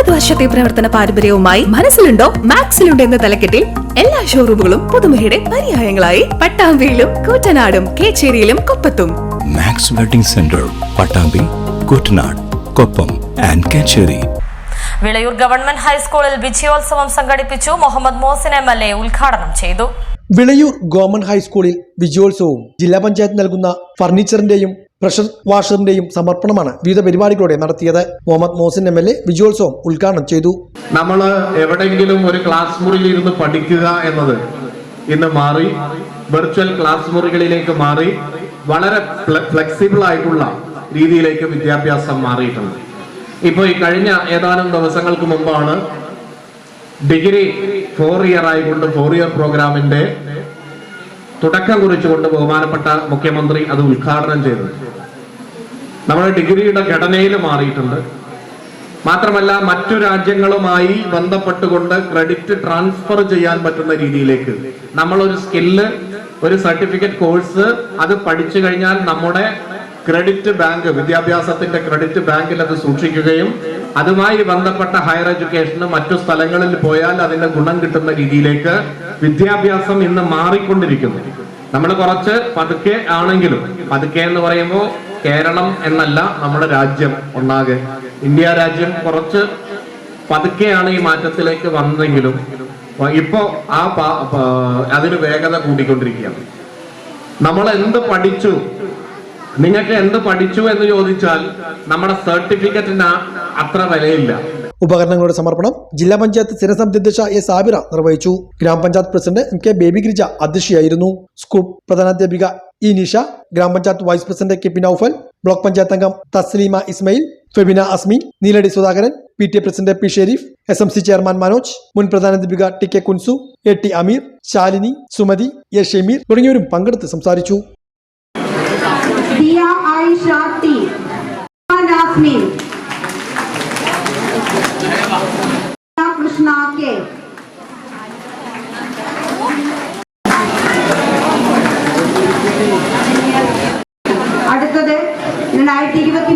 30 വർഷത്തെ പ്രവർത്തന പാരമ്പര്യവുമായി മനസ്സിലുണ്ടോ മാക്സിലുണ്ടോ എന്ന തലക്കെട്ടിൽ എല്ലാ ഷോറൂമുകളും പുതുമയുടെ പര്യായങ്ങളായി പട്ടാമ്പിയിലും കൂറ്റനാടും കേച്ചേരിയിലും കൊപ്പത്തും. Max wedding centre, Pattambi, Koottanad, Koppam and Kechery. Vilayur government ഹൈസ്കൂളിൽ വിജയോത്സവം സംഘടിപ്പിച്ചു. മുഹമ്മദ് മോസിൻ MLA ഉദ്ഘാടനം ചെയ്തു. വിളയൂർ ഗവൺമെന്റ് ഹൈസ്കൂളിൽ വിജയോത്സവവും ജില്ലാ പഞ്ചായത്ത് നൽകുന്ന ഫർണിച്ചറിന്റെയും പ്രഷർ വാഷറിന്റെയും സമർപ്പണമാണ് വിവിധ പരിപാടികളോടെ നടത്തിയത്. മുഹമ്മദ് മോസിൻ MLA വിജയോത്സവം ഉദ്ഘാടനം ചെയ്തു. നമ്മൾ എവിടെയെങ്കിലും ഒരു ക്ലാസ് മുറിയിൽ ഇരുന്ന് പഠിക്കുക എന്നത് ഇന്ന് മാറി വെർച്വൽ ക്ലാസ് മുറികളിലേക്ക് മാറി വളരെ ഫ്ലെക്സിബിൾ ആയിട്ടുള്ള രീതിയിലേക്ക് വിദ്യാഭ്യാസം മാറിയിട്ടുണ്ട്. ഇപ്പോൾ ഈ കഴിഞ്ഞ ഏതാനും ദിവസങ്ങൾക്ക് മുമ്പാണ് ഡിഗ്രി 4 ഇയർ ആയിക്കൊണ്ട് 4 ഇയർ പ്രോഗ്രാമിന്റെ തുടക്കം കുറിച്ചുകൊണ്ട് ബഹുമാനപ്പെട്ട മുഖ്യമന്ത്രി അത് ഉദ്ഘാടനം ചെയ്തത്. നമ്മുടെ ഡിഗ്രിയുടെ ഘടനയിൽ മാറിയിട്ടുണ്ട്. മാത്രമല്ല മറ്റു രാജ്യങ്ങളുമായി ബന്ധപ്പെട്ടുകൊണ്ട് ക്രെഡിറ്റ് ട്രാൻസ്ഫർ ചെയ്യാൻ പറ്റുന്ന രീതിയിലേക്ക് നമ്മളൊരു സ്കില്ല്, ഒരു സർട്ടിഫിക്കറ്റ് കോഴ്സ് അത് പഠിച്ചു കഴിഞ്ഞാൽ നമ്മുടെ ക്രെഡിറ്റ് ബാങ്ക്, വിദ്യാഭ്യാസത്തിന്റെ ക്രെഡിറ്റ് ബാങ്കിൽ അത് സൂക്ഷിക്കുകയും അതുമായി ബന്ധപ്പെട്ട ഹയർ എഡ്യൂക്കേഷന് മറ്റു സ്ഥലങ്ങളിൽ പോയാൽ അതിന്റെ ഗുണം കിട്ടുന്ന രീതിയിലേക്ക് വിദ്യാഭ്യാസം ഇന്ന് മാറിക്കൊണ്ടിരിക്കുന്നു. നമ്മൾ കുറച്ച് പതുക്കെ ആണെങ്കിലും, പതുക്കെ എന്ന് പറയുമ്പോൾ കേരളം എന്നല്ല, നമ്മുടെ രാജ്യം ഒന്നാകെ, ഇന്ത്യ രാജ്യം കുറച്ച് പതുക്കെയാണ് ഈ മാറ്റത്തിലേക്ക് വന്നെങ്കിലും ഇപ്പോ അതിന് വേഗത കൂടിക്കൊണ്ടിരിക്കുകയാണ്. നമ്മൾ എന്ത് പഠിച്ചു, നിങ്ങൾക്ക് എന്ത് പഠിച്ചു എന്ന് ചോദിച്ചാൽ നമ്മുടെ സർട്ടിഫിക്കറ്റിന് അത്ര വിലയില്ല. ഉപകരണങ്ങളുടെ സമർപ്പണം ജില്ലാ പഞ്ചായത്ത് സ്ഥിരസമിതി അധ്യക്ഷ എ സാബിറ നിർവഹിച്ചു. ഗ്രാമപഞ്ചായത്ത് പ്രസിഡന്റ് MK ബേബി ഗിരിജ അധ്യക്ഷയായിരുന്നു. സ്കൂൾ പ്രധാനാധ്യാപിക E Nisha, grama panchayat vice president KP Noufal, block panchayat അംഗം Thasleema Ismail, Febina Asmi, Neeladi Sudhakaran, PTA president P Sherif, SMC chairman Manoj, മുൻ പ്രധാനാധ്യാപിക TK കുൻസു, AT Ameer, Shalini, Sumathi, A Shameer തുടങ്ങിയവരും പങ്കെടുത്ത് സംസാരിച്ചു. അടുത്തത് 2023